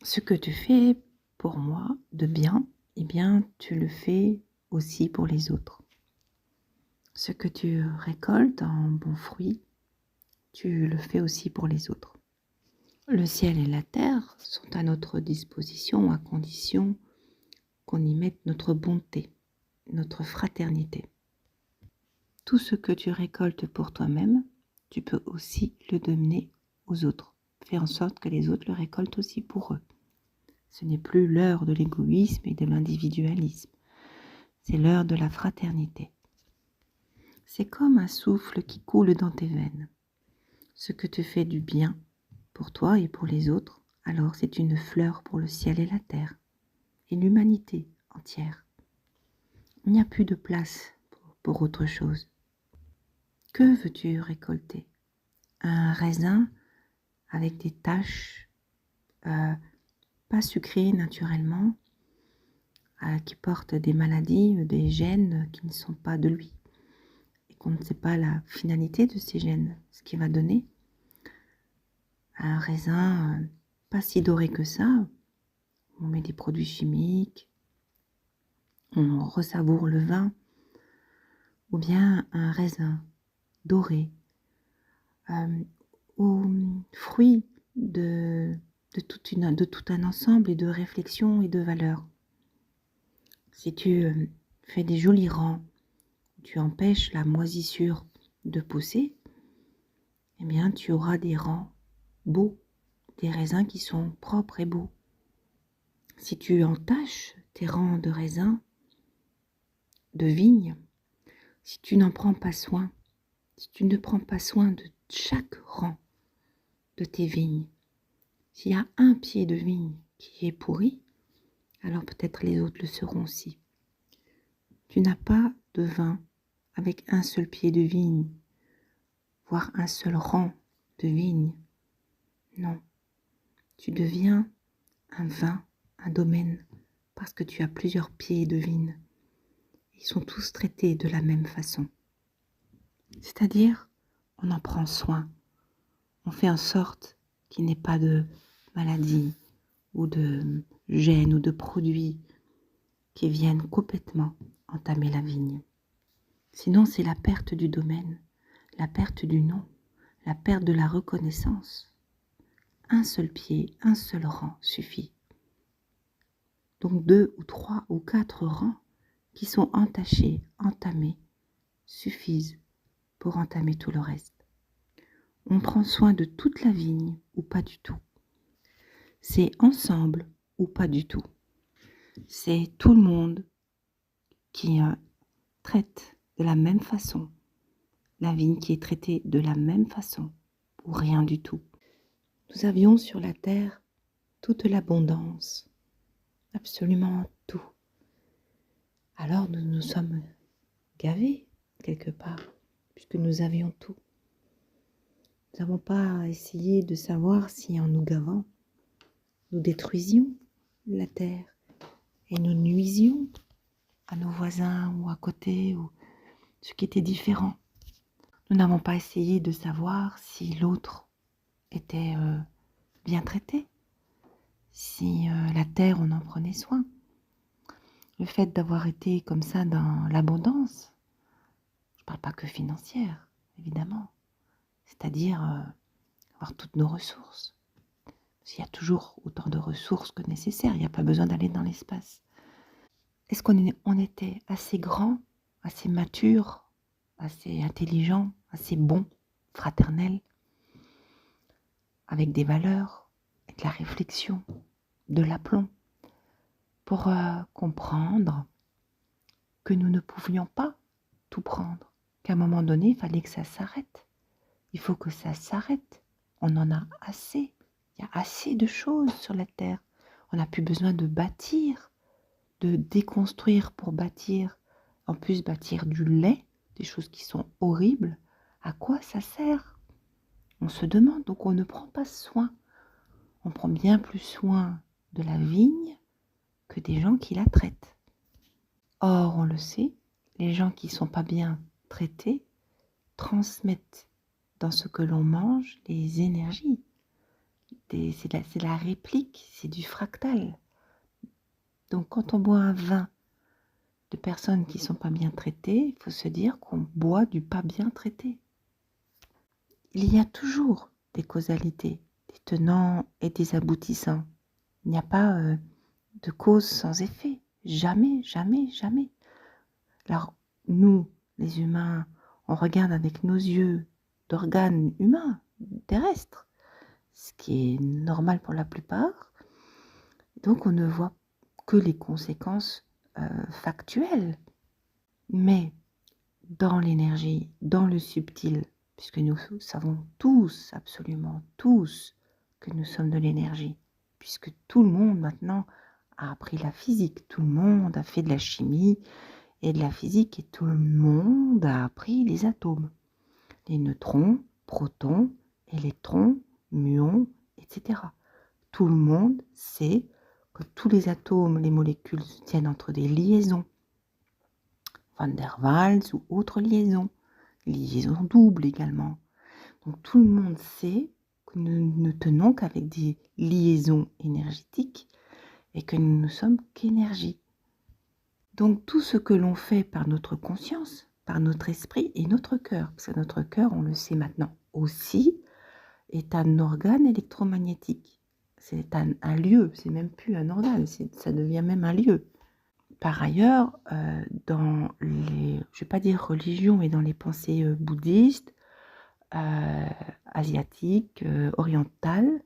Ce que tu fais pour moi de bien, eh bien, tu le fais aussi pour les autres. Ce que tu récoltes en bons fruits, tu le fais aussi pour les autres. Le ciel et la terre sont à notre disposition à condition qu'on y mette notre bonté, notre fraternité. Tout ce que tu récoltes pour toi-même, tu peux aussi le donner aux autres. Fais en sorte que les autres le récoltent aussi pour eux. Ce n'est plus l'heure de l'égoïsme et de l'individualisme. C'est l'heure de la fraternité. C'est comme un souffle qui coule dans tes veines. Ce que tu fais du bien pour toi et pour les autres, alors c'est une fleur pour le ciel et la terre, et l'humanité entière. Il n'y a plus de place pour autre chose. Que veux-tu récolter? Un raisin avec des taches pas sucrées naturellement, qui portent des maladies, des gènes qui ne sont pas de lui, et qu'on ne sait pas la finalité de ces gènes, ce qu'il va donner. Un raisin pas si doré que ça, on met des produits chimiques, on ressavoure le vin, ou bien un raisin doré, aux fruits de tout un ensemble et de réflexions et de valeurs. Si tu fais des jolis rangs, tu empêches la moisissure de pousser, eh bien tu auras des rangs beaux, des raisins qui sont propres et beaux. Si tu entaches tes rangs de raisins, de vignes, si tu n'en prends pas soin, si tu ne prends pas soin de chaque rang de tes vignes, s'il y a un pied de vigne qui est pourri, alors peut-être les autres le seront aussi. Tu n'as pas de vin avec un seul pied de vigne, voire un seul rang de vigne. Non, tu deviens un vin, un domaine, parce que tu as plusieurs pieds de vigne. Ils sont tous traités de la même façon. C'est-à-dire, on en prend soin. On fait en sorte qu'il n'y ait pas de maladie ou de gènes ou de produits qui viennent complètement entamer la vigne. Sinon, c'est la perte du domaine, la perte du nom, la perte de la reconnaissance. Un seul pied, un seul rang suffit. Donc 2 ou 3 ou 4 rangs qui sont entachés, entamés, suffisent pour entamer tout le reste. On prend soin de toute la vigne ou pas du tout. C'est ensemble ou pas du tout. C'est tout le monde qui traite de la même façon, la vigne qui est traitée de la même façon, ou rien du tout. Nous avions sur la terre toute l'abondance, absolument tout. Alors nous nous sommes gavés quelque part, puisque nous avions tout. Nous n'avons pas essayé de savoir si en nous gavant, nous détruisions la terre et nous nuisions à nos voisins ou à côté ou ce qui était différent. Nous n'avons pas essayé de savoir si l'autre était bien traité, si la terre on en prenait soin. Le fait d'avoir été comme ça dans l'abondance, je ne parle pas que financière, évidemment, c'est-à-dire avoir toutes nos ressources. Parce qu'il y a toujours autant de ressources que nécessaire, il n'y a pas besoin d'aller dans l'espace. Est-ce qu'on était assez grand, assez mature, assez intelligent, assez bon, fraternel, avec des valeurs, avec de la réflexion, de l'aplomb, pour comprendre que nous ne pouvions pas tout prendre, qu'à un moment donné, il fallait que ça s'arrête. Il faut que ça s'arrête. On en a assez. Il y a assez de choses sur la terre. On n'a plus besoin de bâtir, de déconstruire pour bâtir. En plus, bâtir du lait, des choses qui sont horribles. À quoi ça sert? On se demande, donc on ne prend pas soin. On prend bien plus soin de la vigne que des gens qui la traitent. Or, on le sait, les gens qui ne sont pas bien traités transmettent dans ce que l'on mange les énergies. c'est la réplique, c'est du fractal. Donc quand on boit un vin de personnes qui ne sont pas bien traitées, il faut se dire qu'on boit du pas bien traité. Il y a toujours des causalités, des tenants et des aboutissants. Il n'y a pas de cause sans effet. Jamais, jamais, jamais. Alors, nous, les humains, on regarde avec nos yeux d'organes humains, terrestres, ce qui est normal pour la plupart. Donc, on ne voit que les conséquences factuelles. Mais dans l'énergie, dans le subtil, puisque nous savons tous, absolument tous, que nous sommes de l'énergie, puisque tout le monde maintenant a appris la physique, tout le monde a fait de la chimie et de la physique, et tout le monde a appris les atomes, les neutrons, protons, électrons, muons, etc. Tout le monde sait que tous les atomes, les molécules se tiennent entre des liaisons, Van der Waals ou autres liaisons doubles également. Donc tout le monde sait que nous ne tenons qu'avec des liaisons énergétiques et que nous ne sommes qu'énergie. Donc tout ce que l'on fait par notre conscience, par notre esprit et notre cœur, parce que notre cœur, on le sait maintenant aussi, est un organe électromagnétique. C'est un lieu, c'est même plus un organe, ça devient même un lieu. Par ailleurs, dans les, je ne vais pas dire religions, mais dans les pensées bouddhistes, asiatiques, orientales,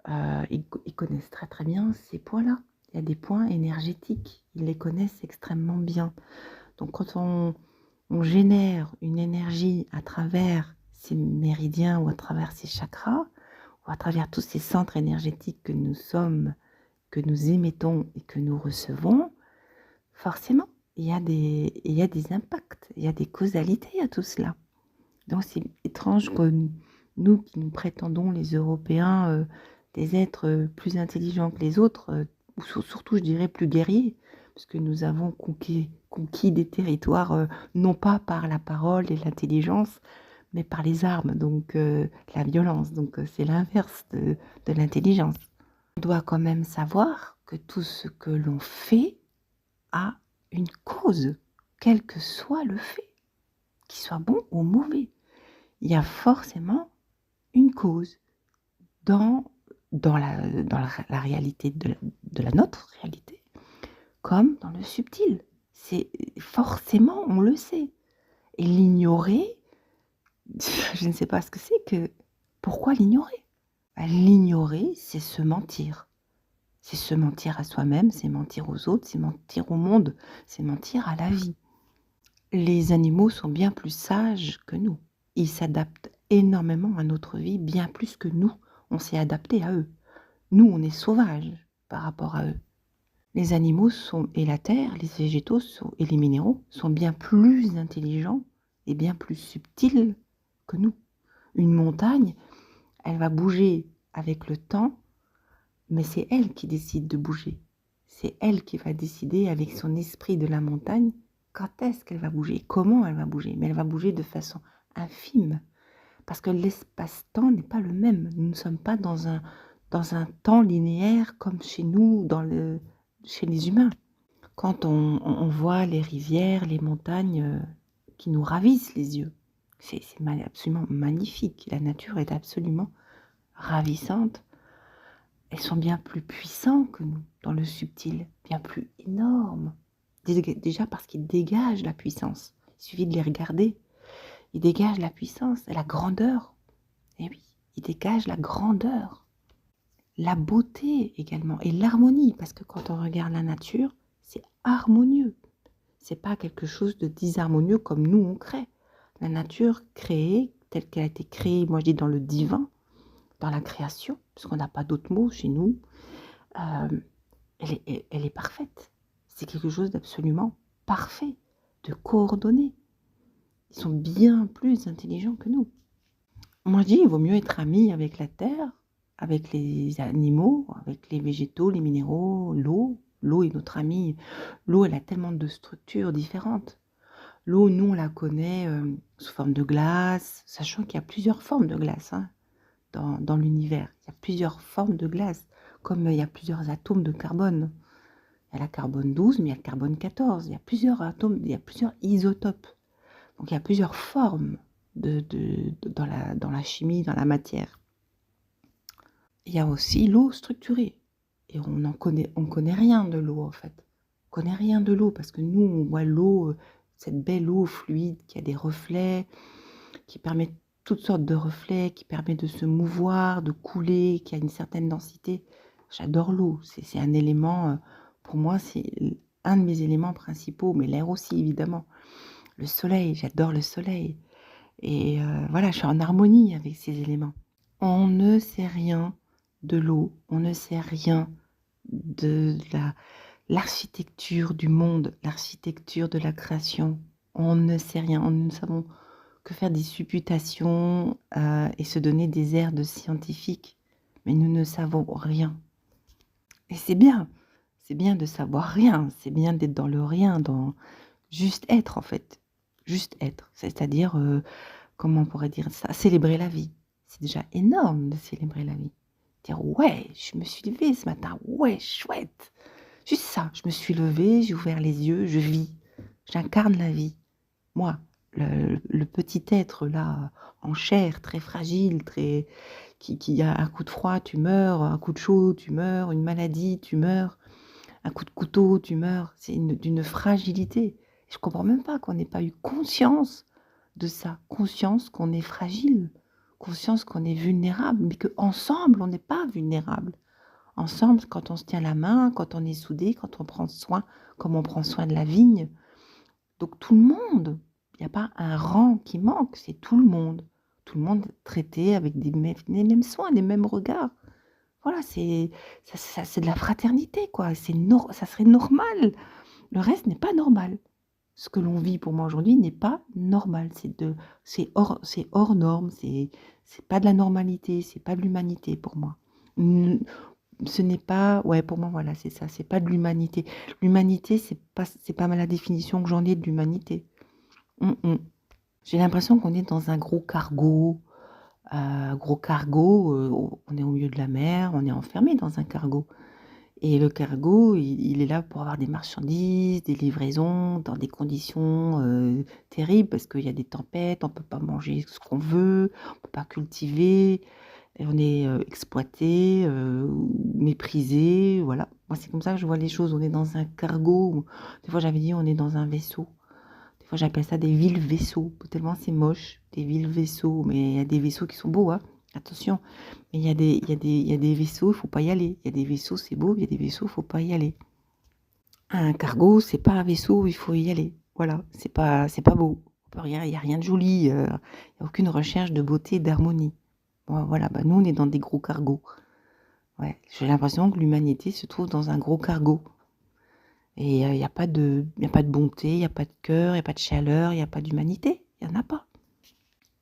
ils connaissent très très bien ces points-là. Il y a des points énergétiques, ils les connaissent extrêmement bien. Donc quand on génère une énergie à travers ces méridiens ou à travers ces chakras, ou à travers tous ces centres énergétiques que nous sommes, que nous émettons et que nous recevons, forcément, il y a des impacts, il y a des causalités à tout cela. Donc c'est étrange que nous qui nous prétendons les Européens des êtres plus intelligents que les autres, ou surtout je dirais plus guerriers, parce que nous avons conquis des territoires non pas par la parole et l'intelligence, mais par les armes, donc la violence. Donc c'est l'inverse de l'intelligence. On doit quand même savoir que tout ce que l'on fait a une cause, quel que soit le fait, qu'il soit bon ou mauvais. Il y a forcément une cause dans la réalité de la notre réalité, comme dans le subtil. C'est forcément, on le sait. Et l'ignorer, je ne sais pas ce que c'est que... Pourquoi l'ignorer? L'ignorer, c'est se mentir. C'est se mentir à soi-même, c'est mentir aux autres, c'est mentir au monde, c'est mentir à la vie. Les animaux sont bien plus sages que nous. Ils s'adaptent énormément à notre vie, bien plus que nous. On s'est adapté à eux. Nous, on est sauvages par rapport à eux. Les animaux et la terre, les végétaux et les minéraux sont bien plus intelligents et bien plus subtils que nous. Une montagne, elle va bouger avec le temps, mais c'est elle qui décide de bouger. C'est elle qui va décider avec son esprit de la montagne quand est-ce qu'elle va bouger, comment elle va bouger. Mais elle va bouger de façon infime, parce que l'espace-temps n'est pas le même. Nous ne sommes pas dans un temps linéaire comme chez nous, chez les humains. Quand on voit les rivières, les montagnes qui nous ravissent les yeux, c'est absolument magnifique. La nature est absolument ravissante. Elles sont bien plus puissants que nous, dans le subtil, bien plus énormes. Déjà parce qu'ils dégagent la puissance. Il suffit de les regarder. Ils dégagent la puissance et la grandeur. Et oui, ils dégagent la grandeur. La beauté également et l'harmonie, parce que quand on regarde la nature, c'est harmonieux. C'est pas quelque chose de disharmonieux comme nous on crée. La nature créée, telle qu'elle a été créée, moi je dis dans le divin, dans la création, parce qu'on n'a pas d'autres mots chez nous, elle est parfaite. C'est quelque chose d'absolument parfait, de coordonné. Ils sont bien plus intelligents que nous. Moi je dis, il vaut mieux être ami avec la terre, avec les animaux, avec les végétaux, les minéraux, l'eau. L'eau est notre amie. L'eau, elle a tellement de structures différentes. L'eau, nous, on la connaît sous forme de glace, sachant qu'il y a plusieurs formes de glace. dans l'univers. Il y a plusieurs formes de glace, comme il y a plusieurs atomes de carbone. Il y a la carbone 12, mais il y a le carbone 14. Il y a plusieurs atomes, il y a plusieurs isotopes. Donc il y a plusieurs formes dans la chimie, dans la matière. Il y a aussi l'eau structurée. Et on connaît rien de l'eau en fait. On connaît rien de l'eau parce que nous, on voit l'eau, cette belle eau fluide qui a des reflets, qui permet toutes sortes de reflets, qui permet de se mouvoir, de couler, qui a une certaine densité. J'adore l'eau. C'est un élément, pour moi, c'est un de mes éléments principaux, mais l'air aussi évidemment. Le soleil, j'adore le soleil. Et voilà, je suis en harmonie avec ces éléments. On ne sait rien de l'eau, on ne sait rien de l'architecture du monde, l'architecture de la création. On ne sait rien, nous ne savons que faire des supputations et se donner des airs de scientifiques, mais nous ne savons rien. Et c'est bien de savoir rien, c'est bien d'être dans le rien, dans juste être en fait, juste être, c'est-à-dire comment on pourrait dire ça? Célébrer la vie. C'est déjà énorme de célébrer la vie. Dire ouais, je me suis levée ce matin, ouais, chouette. Juste ça, je me suis levée, j'ai ouvert les yeux, je vis. J'incarne la vie. Moi, le petit être là, en chair, très fragile, qui a un coup de froid, tu meurs, un coup de chaud, tu meurs, une maladie, tu meurs, un coup de couteau, tu meurs. C'est d'une fragilité. Je ne comprends même pas qu'on n'ait pas eu conscience de ça, conscience qu'on est fragile, conscience qu'on est vulnérable, mais qu'ensemble, on n'est pas vulnérable. Ensemble, quand on se tient la main, quand on est soudé, quand on prend soin, comme on prend soin de la vigne. Donc tout le monde, il n'y a pas un rang qui manque, c'est tout le monde. Tout le monde traité avec les mêmes soins, les mêmes regards. Voilà, c'est de la fraternité, quoi. Ça serait normal. Le reste n'est pas normal. Ce que l'on vit pour moi aujourd'hui n'est pas normal. C'est hors norme. C'est pas de la normalité. C'est pas de l'humanité pour moi. Ce n'est pas, ouais, pour moi, voilà, c'est ça. C'est pas de l'humanité. L'humanité, c'est pas la définition que j'en ai de l'humanité. J'ai l'impression qu'on est dans un gros cargo. On est au milieu de la mer, on est enfermé dans un cargo. Et le cargo, il est là pour avoir des marchandises, des livraisons, dans des conditions terribles, parce qu'il y a des tempêtes, on ne peut pas manger ce qu'on veut, on ne peut pas cultiver, et on est exploité, méprisé, voilà. Moi, c'est comme ça que je vois les choses, on est dans un cargo, des fois j'avais dit on est dans un vaisseau. Des fois j'appelle ça des villes-vaisseaux, tellement c'est moche, des villes-vaisseaux, mais il y a des vaisseaux qui sont beaux, hein. Attention, mais il y a des vaisseaux, il faut pas y aller. Il y a des vaisseaux, c'est beau, il y a des vaisseaux, il faut pas y aller. Un cargo, c'est pas un vaisseau, il faut y aller. Voilà, c'est pas beau. Il y a rien de joli, il y a aucune recherche de beauté et d'harmonie. Bon, voilà, nous on est dans des gros cargos. Ouais, j'ai l'impression que l'humanité se trouve dans un gros cargo. Et il n'y a pas de bonté, il n'y a pas de cœur, il n'y a pas de chaleur, il n'y a pas d'humanité. Il n'y en a pas.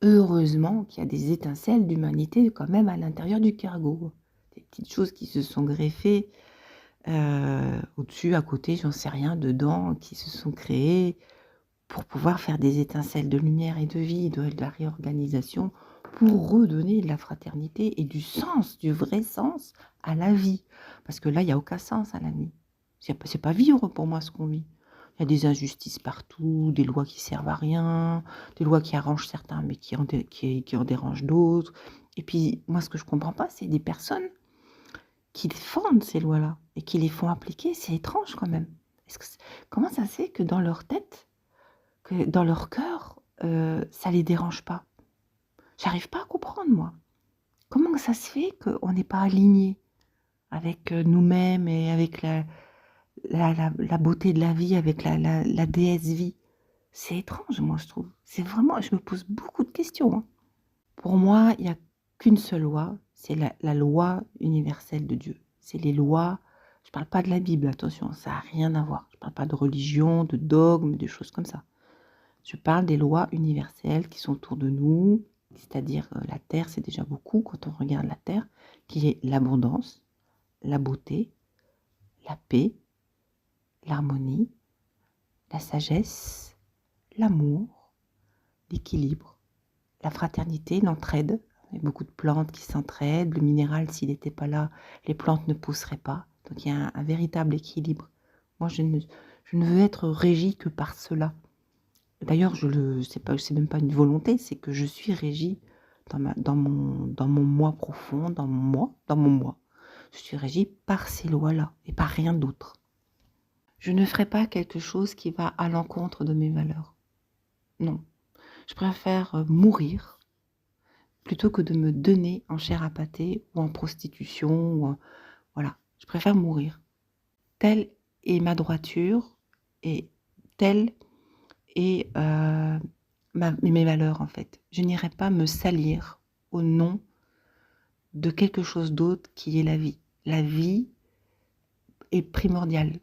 Heureusement qu'il y a des étincelles d'humanité quand même à l'intérieur du cargo. Des petites choses qui se sont greffées au-dessus, à côté, j'en sais rien, dedans, qui se sont créées pour pouvoir faire des étincelles de lumière et de vie, de la réorganisation, pour redonner de la fraternité et du sens, du vrai sens à la vie. Parce que là, il n'y a aucun sens à la vie. C'est pas vivre pour moi ce qu'on vit. Il y a des injustices partout, des lois qui servent à rien, des lois qui arrangent certains mais qui en dérangent d'autres. Et puis moi ce que je comprends pas, c'est des personnes qui fondent ces lois-là et qui les font appliquer. C'est étrange quand même. Comment ça se fait que dans leur tête, que dans leur cœur, ça les dérange pas? J'arrive pas à comprendre moi. Comment ça se fait qu'on n'est pas aligné avec nous-mêmes et avec la beauté de la vie, avec la déesse vie? C'est étrange, moi, je trouve. C'est vraiment, je me pose beaucoup de questions, hein. Pour moi, il n'y a qu'une seule loi, c'est la loi universelle de Dieu. C'est les lois, je ne parle pas de la Bible, attention, ça n'a rien à voir. Je ne parle pas de religion, de dogme, de choses comme ça. Je parle des lois universelles qui sont autour de nous, c'est-à-dire la terre, c'est déjà beaucoup quand on regarde la terre, qui est l'abondance, la beauté, la paix, l'harmonie, la sagesse, l'amour, l'équilibre, la fraternité, l'entraide, Il y a beaucoup de plantes qui s'entraident. Le minéral, s'il n'était pas là, les plantes ne pousseraient pas. Donc il y a un véritable équilibre. Moi, je ne veux être régie que par cela. D'ailleurs, c'est même pas une volonté, c'est que je suis régie dans mon moi profond, dans mon moi. Je suis régie par ces lois-là et par rien d'autre. Je ne ferai pas quelque chose qui va à l'encontre de mes valeurs. Non. Je préfère mourir plutôt que de me donner en chair à pâté ou en prostitution. Voilà, je préfère mourir. Telle est ma droiture et telle est mes valeurs en fait. Je n'irai pas me salir au nom de quelque chose d'autre qui est la vie. La vie est primordiale.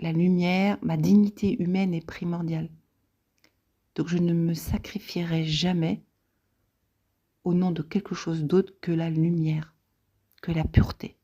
La lumière, ma dignité humaine est primordiale. Donc je ne me sacrifierai jamais au nom de quelque chose d'autre que la lumière, que la pureté.